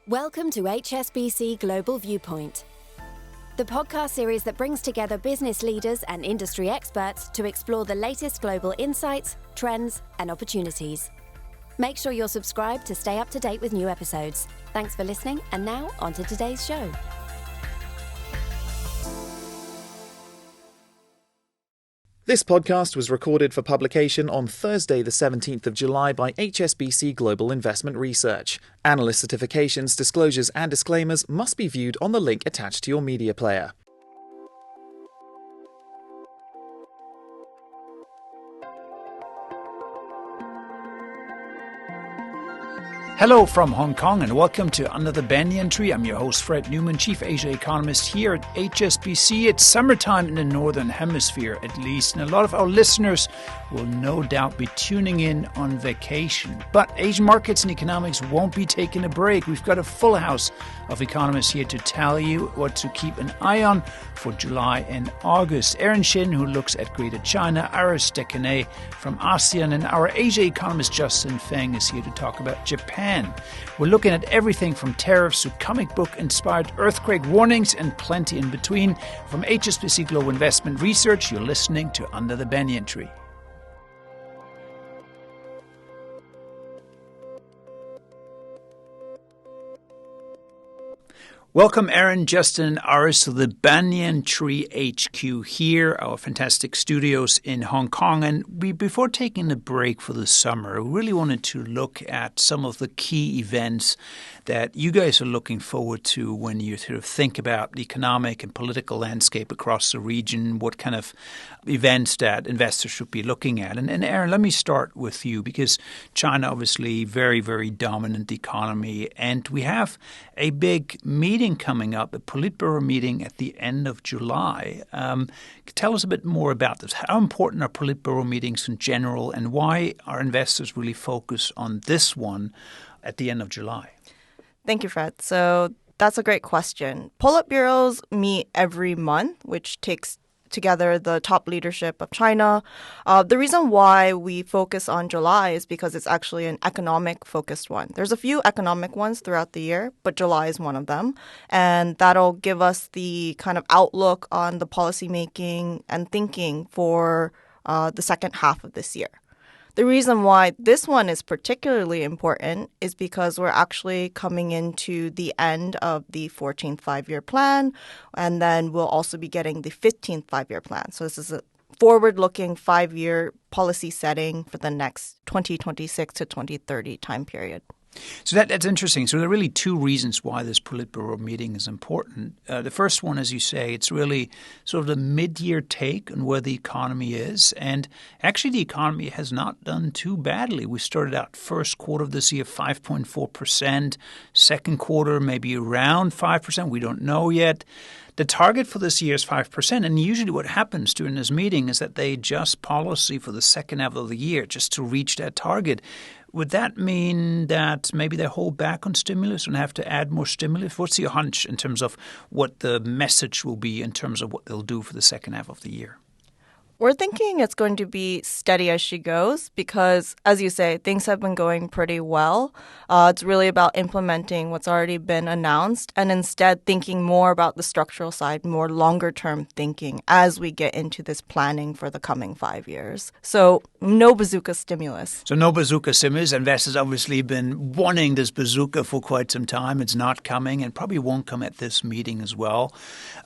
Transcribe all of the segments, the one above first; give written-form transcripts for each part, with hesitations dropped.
Welcome to HSBC Global Viewpoint, the podcast series that brings together business leaders and industry experts to explore the latest global insights, trends, and opportunities. Make sure you're subscribed to stay up to date with new episodes. Thanks for listening, and now on to today's show. This podcast was recorded for publication on Thursday, the 17th of July by HSBC Global Investment Research. Analyst certifications, disclosures, and disclaimers must be viewed on the link attached to your media player. Hello from Hong Kong and welcome to Under the Banyan Tree. I'm your host, Fred Newman, Chief Asia Economist here at HSBC. It's summertime in the Northern Hemisphere, at least, and a lot of our listeners will no doubt be tuning in on vacation. But Asian markets and economics won't be taking a break. We've got a full house of economists here to tell you what to keep an eye on for July and August. Aaron Shin, who looks at Greater China, Aris Dekane from ASEAN, and our Asia economist Justin Feng is here to talk about Japan. We're looking at everything from tariffs to comic book-inspired earthquake warnings and plenty in between. From HSBC Global Investment Research, you're listening to Under the Banyan Tree. Welcome, Aaron, Justin, and Aris to the Banyan Tree HQ here, our fantastic studios in Hong Kong. And before taking a break for the summer, we really wanted to look at some of the key events that you guys are looking forward to when you sort of think about the economic and political landscape across the region, what kind of events that investors should be looking at. And Aaron, let me start with you because China, obviously, very, very dominant economy. And we have a big meeting coming up, a Politburo meeting at the end of July. Tell us a bit more about this. How important are Politburo meetings in general, and why are investors really focused on this one at the end of July? Thank you, Fred. So that's a great question. Politburos meet every month, which takes together the top leadership of China. The reason why we focus on July is because it's actually an economic-focused one. There's a few economic ones throughout the year, but July is one of them. And that'll give us the kind of outlook on the policymaking and thinking for the second half of this year. The reason why this one is particularly important is because we're actually coming into the end of the 14th five-year plan, and then we'll also be getting the 15th five-year plan. So this is a forward-looking five-year policy setting for the next 2026 to 2030 time period. So that's interesting. So there are really two reasons why this Politburo meeting is important. The first one, as you say, it's really sort of the mid-year take on where the economy is. And actually, the economy has not done too badly. We started out first quarter of this year 5.4%, second quarter maybe around 5%. We don't know yet. The target for this year is 5%, and usually what happens during this meeting is that they adjust policy for the second half of the year just to reach that target. Would that mean that maybe they hold back on stimulus and have to add more stimulus? What's your hunch in terms of what the message will be in terms of what they'll do for the second half of the year? We're thinking it's going to be steady as she goes because, as you say, things have been going pretty well. It's really about implementing what's already been announced and instead thinking more about the structural side, more longer-term thinking as we get into this planning for the coming 5 years. So no bazooka stimulus. So no bazooka stimulus. Investors obviously been wanting this bazooka for quite some time. It's not coming and probably won't come at this meeting as well.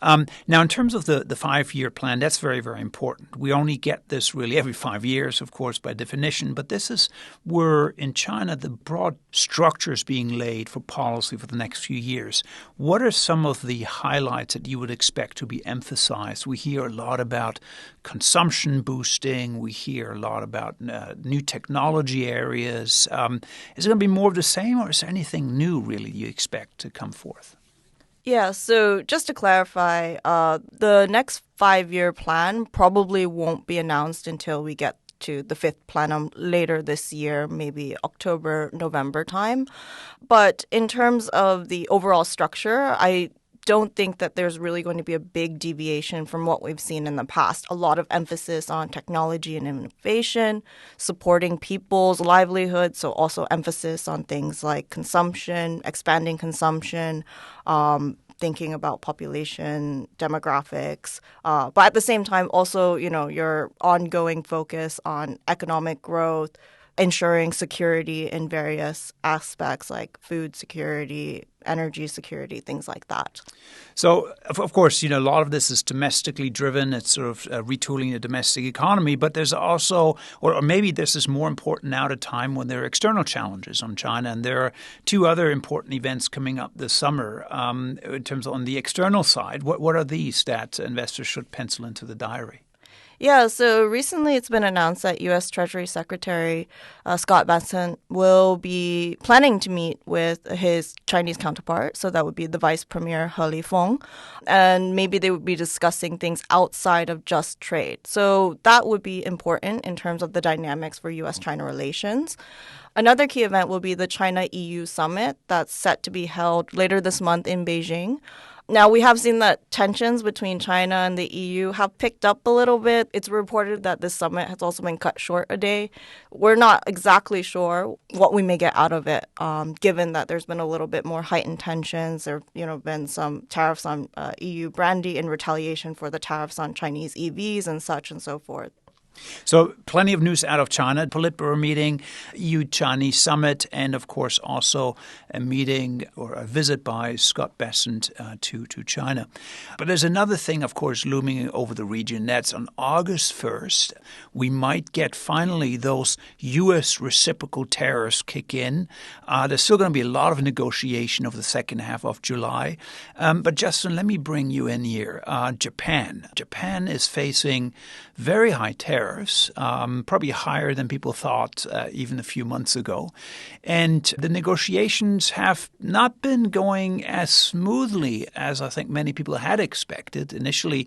Now, in terms of the five-year plan, that's very, very important. We only get this really every 5 years, of course, by definition. But this is where, in China, the broad structure is being laid for policy for the next few years. What are some of the highlights that you would expect to be emphasized? We hear a lot about consumption boosting. We hear a lot about new technology areas. Is it going to be more of the same, or is there anything new, really, you expect to come forth? Yeah, so just to clarify, the next five-year plan probably won't be announced until we get to the fifth plenum later this year, maybe October, November time. But in terms of the overall structure, I don't think that there's really going to be a big deviation from what we've seen in the past. A lot of emphasis on technology and innovation, supporting people's livelihoods, so also emphasis on things like consumption, expanding consumption, thinking about population demographics, but at the same time also, your ongoing focus on economic growth, ensuring security in various aspects like food security, energy security, things like that. So, of course, a lot of this is domestically driven. It's sort of retooling the domestic economy. But there's also, or maybe this is more important now at a time when there are external challenges on China. And there are two other important events coming up this summer in terms of on the external side. What are these that investors should pencil into the diary? Yeah, so recently it's been announced that U.S. Treasury Secretary Scott Bessent will be planning to meet with his Chinese counterpart. So that would be the Vice Premier He Lifeng. And maybe they would be discussing things outside of just trade. So that would be important in terms of the dynamics for U.S.-China relations. Another key event will be the China-EU summit that's set to be held later this month in Beijing. Now, we have seen that tensions between China and the EU have picked up a little bit. It's reported that this summit has also been cut short a day. We're not exactly sure what we may get out of it, given that there's been a little bit more heightened tensions. There have been some tariffs on EU brandy in retaliation for the tariffs on Chinese EVs and such and so forth. So plenty of news out of China, Politburo meeting, EU-Chinese summit, and of course also a meeting or a visit by Scott Bessent to China. But there's another thing, of course, looming over the region. That's on August 1st, we might get finally those U.S. reciprocal tariffs kick in. There's still going to be a lot of negotiation over the second half of July. But Justin, let me bring you in here. Japan. Japan is facing very high tariffs, probably higher than people thought even a few months ago. And the negotiations have not been going as smoothly as I think many people had expected initially.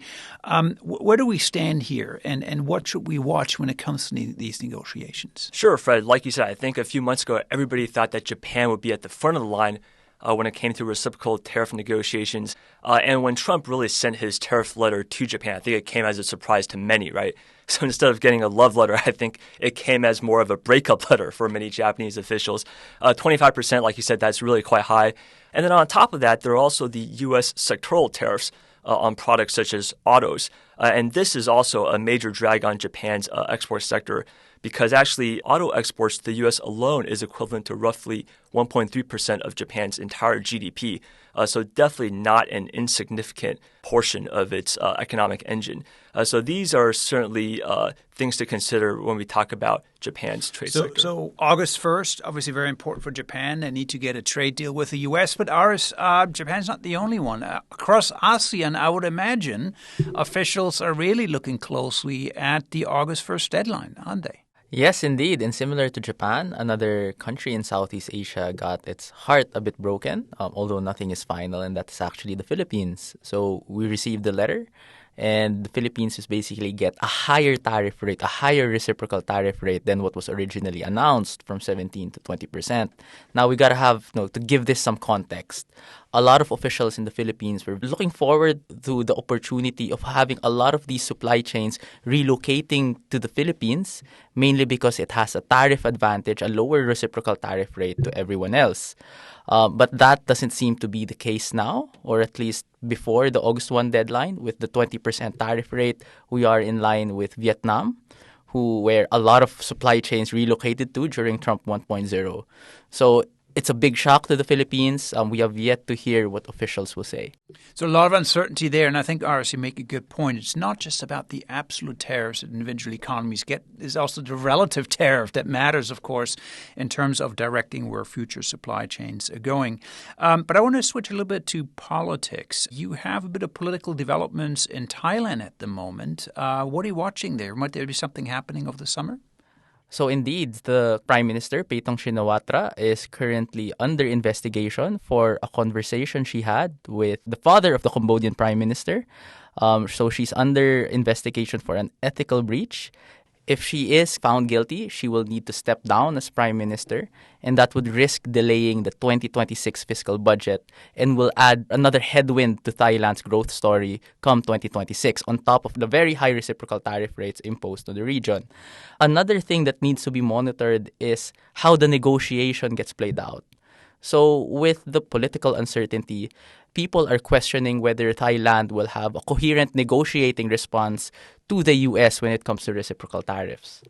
Where do we stand here, and what should we watch when it comes to these negotiations? Sure, Fred. Like you said, I think a few months ago, everybody thought that Japan would be at the front of the line when it came to reciprocal tariff negotiations. And when Trump really sent his tariff letter to Japan, I think it came as a surprise to many, right? So instead of getting a love letter, I think it came as more of a breakup letter for many Japanese officials. 25%, like you said, that's really quite high. And then on top of that, there are also the U.S. sectoral tariffs on products such as autos. And this is also a major drag on Japan's export sector, because actually auto exports to the U.S. alone is equivalent to roughly 1.3% of Japan's entire GDP. So definitely not an insignificant portion of its economic engine. So these are certainly things to consider when we talk about Japan's trade sector. So August 1st, obviously very important for Japan. They need to get a trade deal with the U.S., but Japan's not the only one. Across ASEAN, I would imagine officials are really looking closely at the August 1st deadline, aren't they? Yes, indeed. And similar to Japan, another country in Southeast Asia got its heart a bit broken, although nothing is final, and that's actually the Philippines. So we received the letter, and the Philippines is basically get a higher tariff rate, a higher reciprocal tariff rate than what was originally announced, from 17 to 20%. Now we gotta have, to give this some context. A lot of officials in the Philippines were looking forward to the opportunity of having a lot of these supply chains relocating to the Philippines, mainly because it has a tariff advantage, a lower reciprocal tariff rate to everyone else. But that doesn't seem to be the case now, or at least before the August 1 deadline. With the 20% tariff rate, we are in line with Vietnam, where a lot of supply chains relocated to during Trump 1.0. So it's a big shock to the Philippines. We have yet to hear what officials will say. So a lot of uncertainty there, and I think, Aris, you make a good point. It's not just about the absolute tariffs that individual economies get. There's also the relative tariff that matters, of course, in terms of directing where future supply chains are going. But I want to switch a little bit to politics. You have a bit of political developments in Thailand at the moment. What are you watching there? Might there be something happening over the summer? So indeed, the Prime Minister, Paetong Shinawatra, is currently under investigation for a conversation she had with the father of the Cambodian Prime Minister. So she's under investigation for an ethical breach. If she is found guilty, she will need to step down as prime minister, and that would risk delaying the 2026 fiscal budget and will add another headwind to Thailand's growth story come 2026, on top of the very high reciprocal tariff rates imposed on the region. Another thing that needs to be monitored is how the negotiation gets played out. So with the political uncertainty, people are questioning whether Thailand will have a coherent negotiating response to the U.S. when it comes to reciprocal tariffs.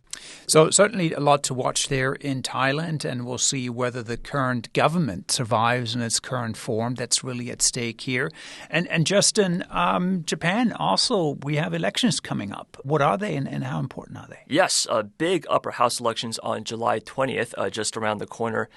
So certainly a lot to watch there in Thailand, and we'll see whether the current government survives in its current form. That's really at stake here. And Justin, Japan also, we have elections coming up. What are they and how important are they? Yes, big upper house elections on July 20th, just around the corner.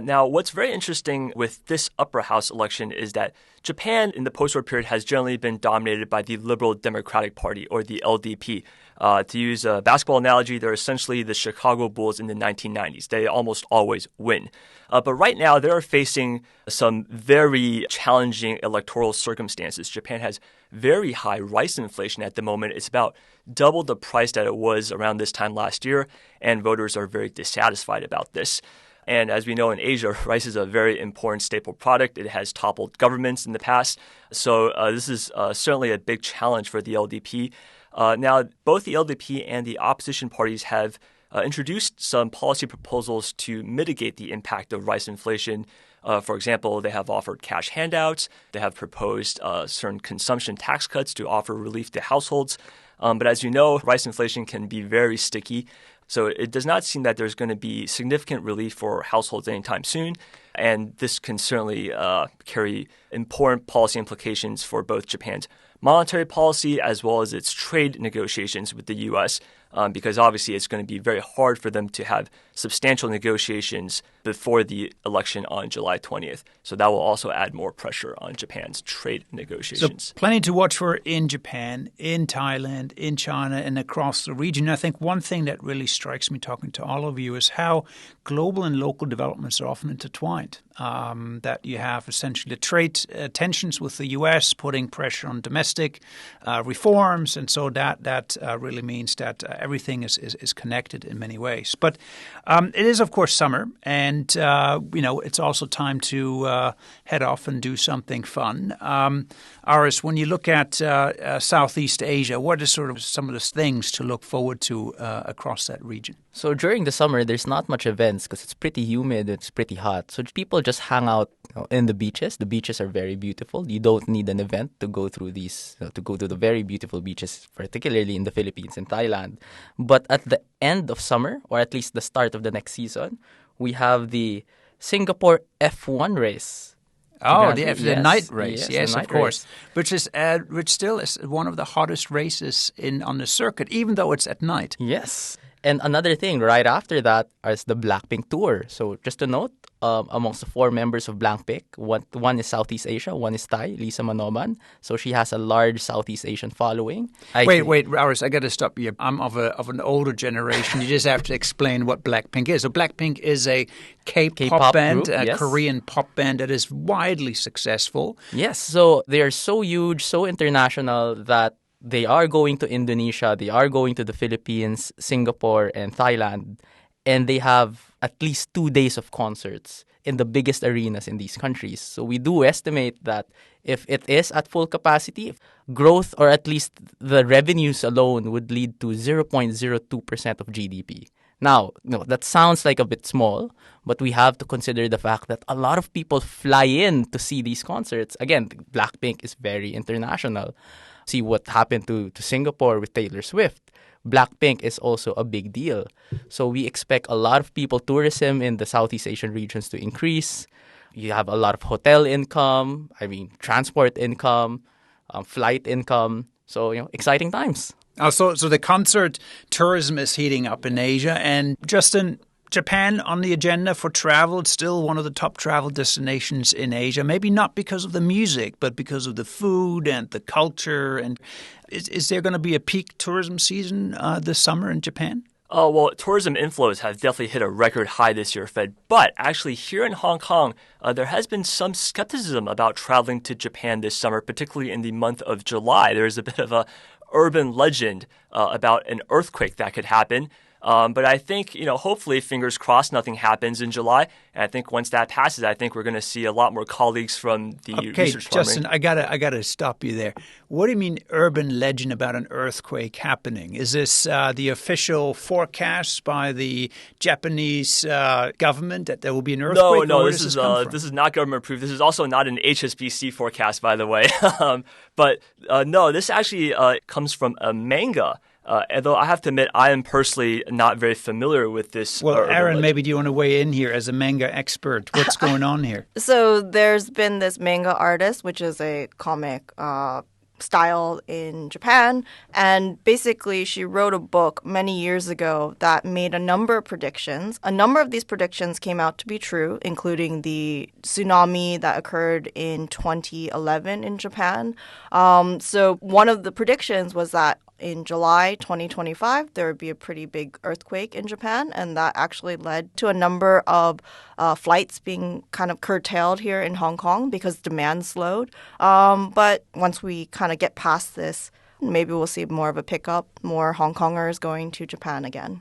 Now, what's very interesting with this upper house election is that Japan in the post-war period has generally been dominated by the Liberal Democratic Party, or the LDP. To use a basketball analogy, they're essentially the Chicago Bulls in the 1990s. They almost always win. But right now, they're facing some very challenging electoral circumstances. Japan has very high rice inflation at the moment. It's about double the price that it was around this time last year, and voters are very dissatisfied about this. And as we know in Asia, rice is a very important staple product. It has toppled governments in the past. So this is certainly a big challenge for the LDP. Now, both the LDP and the opposition parties have introduced some policy proposals to mitigate the impact of rice inflation. For example, they have offered cash handouts. They have proposed certain consumption tax cuts to offer relief to households. But as you know, rice inflation can be very sticky. So it does not seem that there's going to be significant relief for households anytime soon. And this can certainly carry important policy implications for both Japan's monetary policy as well as its trade negotiations with the U.S., because obviously it's going to be very hard for them to have substantial negotiations before the election on July 20th. So that will also add more pressure on Japan's trade negotiations. So plenty to watch for in Japan, in Thailand, in China, and across the region. I think one thing that really strikes me talking to all of you is how global and local developments are often intertwined. That you have essentially the trade tensions with the U.S. putting pressure on domestic reforms, and so that really means that everything is connected in many ways. But it is, of course, summer, and it's also time to head off and do something fun. Aris, when you look at Southeast Asia, what are sort of some of the things to look forward to across that region? So during the summer, there's not much events because it's pretty humid, it's pretty hot. So people just hang out in the beaches. The beaches are very beautiful. You don't need an event to go through these, to go to the very beautiful beaches, particularly in the Philippines and Thailand. But at the end of summer, or at least the start of the next season, we have the Singapore F1 race. Oh, the night race, yes, of course, race. which still is one of the hottest races on the circuit, even though it's at night. Yes. And another thing, right after that is the Blackpink tour. So just to note, amongst the four members of Blackpink, one is Southeast Asia, one is Thai, Lisa Manoman. So she has a large Southeast Asian following. Wait, Aris, I got to stop you. I'm of an older generation. You just have to explain what Blackpink is. So Blackpink is a K-pop band, group, yes. Korean pop band that is widely successful. Yes, so they are so huge, so international that they are going to Indonesia, they are going to the Philippines, Singapore, and Thailand, and they have at least 2 days of concerts in the biggest arenas in these countries. So we do estimate that if it is at full capacity, growth, or at least the revenues alone, would lead to 0.02% of GDP. Now, that sounds like a bit small, but we have to consider the fact that a lot of people fly in to see these concerts. Again, Blackpink is very international. See what happened to Singapore with Taylor Swift. Blackpink is also a big deal. So we expect a lot of tourism in the Southeast Asian regions to increase. You have a lot of hotel income, transport income, flight income. So, exciting times. So the concert tourism is heating up in Asia. And Justin, Japan on the agenda for travel. It's still one of the top travel destinations in Asia. Maybe not because of the music, but because of the food and the culture. And is there going to be a peak tourism season this summer in Japan? Well, tourism inflows have definitely hit a record high this year, Fed. But actually here in Hong Kong, there has been some skepticism about traveling to Japan this summer, particularly in the month of July. There's a bit of a urban legend about an earthquake that could happen. But I think, hopefully, fingers crossed, nothing happens in July. And I think once that passes, I think we're going to see a lot more colleagues from the research farming. Justin, I gotta stop you there. What do you mean urban legend about an earthquake happening? Is this the official forecast by the Japanese government that there will be an earthquake? No, this is not government approved. This is also not an HSBC forecast, by the way. But no, this actually comes from a manga. Although I have to admit, I am personally not very familiar with this. Well, Aaron, maybe do you want to weigh in here as a manga expert? What's going on here? So there's been this manga artist, which is a comic style in Japan. And basically, she wrote a book many years ago that made a number of predictions. A number of these predictions came out to be true, including the tsunami that occurred in 2011 in Japan. So one of the predictions was that in July 2025, there would be a pretty big earthquake in Japan, and that actually led to a number of flights being kind of curtailed here in Hong Kong because demand slowed. But once we kind of get past this, maybe we'll see more of a pickup, more Hong Kongers going to Japan again.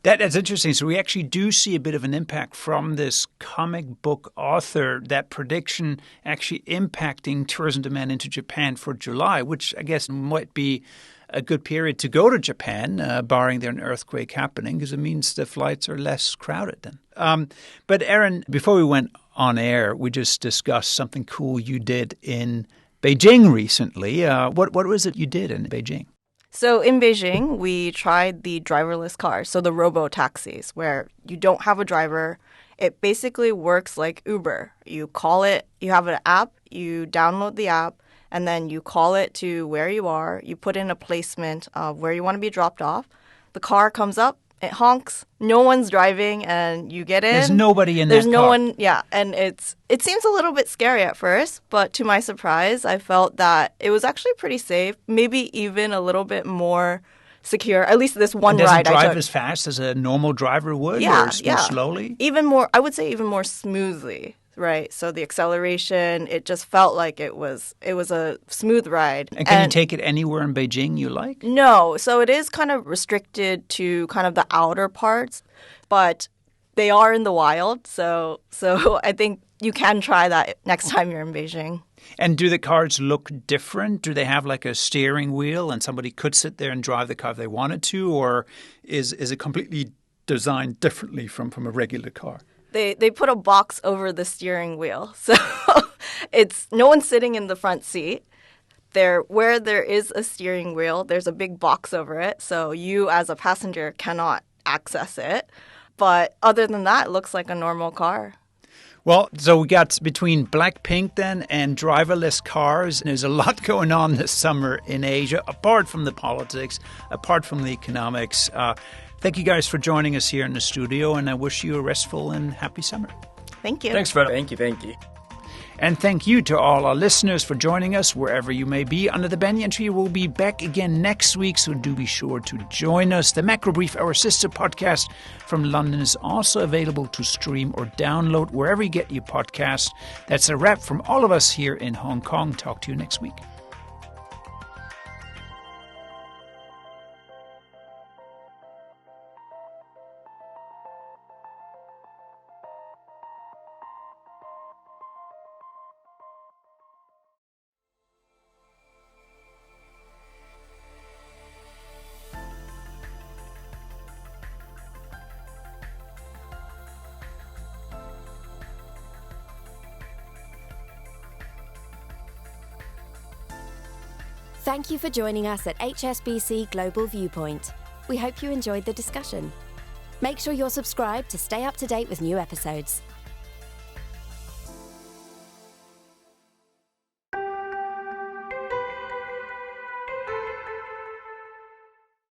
That's interesting. So we actually do see a bit of an impact from this comic book author, that prediction actually impacting tourism demand into Japan for July, which I guess might be a good period to go to Japan, barring there an earthquake happening, because it means the flights are less crowded then. But Aaron, before we went on air, we just discussed something cool you did in Beijing recently. What was it you did in Beijing? So in Beijing, we tried the driverless cars, so the robo-taxis, where you don't have a driver. It basically works like Uber. You call it, you have an app, you download the app, and then you call it to where you are. You put in a placement of where you want to be dropped off. The car comes up, it honks, no one's driving, and you get in. There's nobody in that car. There's no one, yeah. And it seems a little bit scary at first, but to my surprise, I felt that it was actually pretty safe, maybe even a little bit more secure. At least this one ride I took. Does it drive as fast as a normal driver would, or more slowly? Even more, I would say even more smoothly. Right. So the acceleration, it just felt like it was a smooth ride. And can you take it anywhere in Beijing you like? No. So it is kind of restricted to kind of the outer parts, but they are in the wild. So I think you can try that next time you're in Beijing. And do the cars look different? Do they have like a steering wheel and somebody could sit there and drive the car if they wanted to? Or is it completely designed differently from a regular car? They put a box over the steering wheel. So it's no one's sitting in the front seat. Where there is a steering wheel, there's a big box over it. So you as a passenger cannot access it. But other than that, it looks like a normal car. Well, so we got between Blackpink then and driverless cars. There's a lot going on this summer in Asia, apart from the politics, apart from the economics. Thank you guys for joining us here in the studio, and I wish you a restful and happy summer. Thank you. Thanks, Fred. Thank you. And thank you to all our listeners for joining us wherever you may be. Under the Banyan Tree, we'll be back again next week, so do be sure to join us. The Macro Brief, our sister podcast from London, is also available to stream or download wherever you get your podcast. That's a wrap from all of us here in Hong Kong. Talk to you next week. Thank you for joining us at HSBC Global Viewpoint. We hope you enjoyed the discussion. Make sure you're subscribed to stay up to date with new episodes.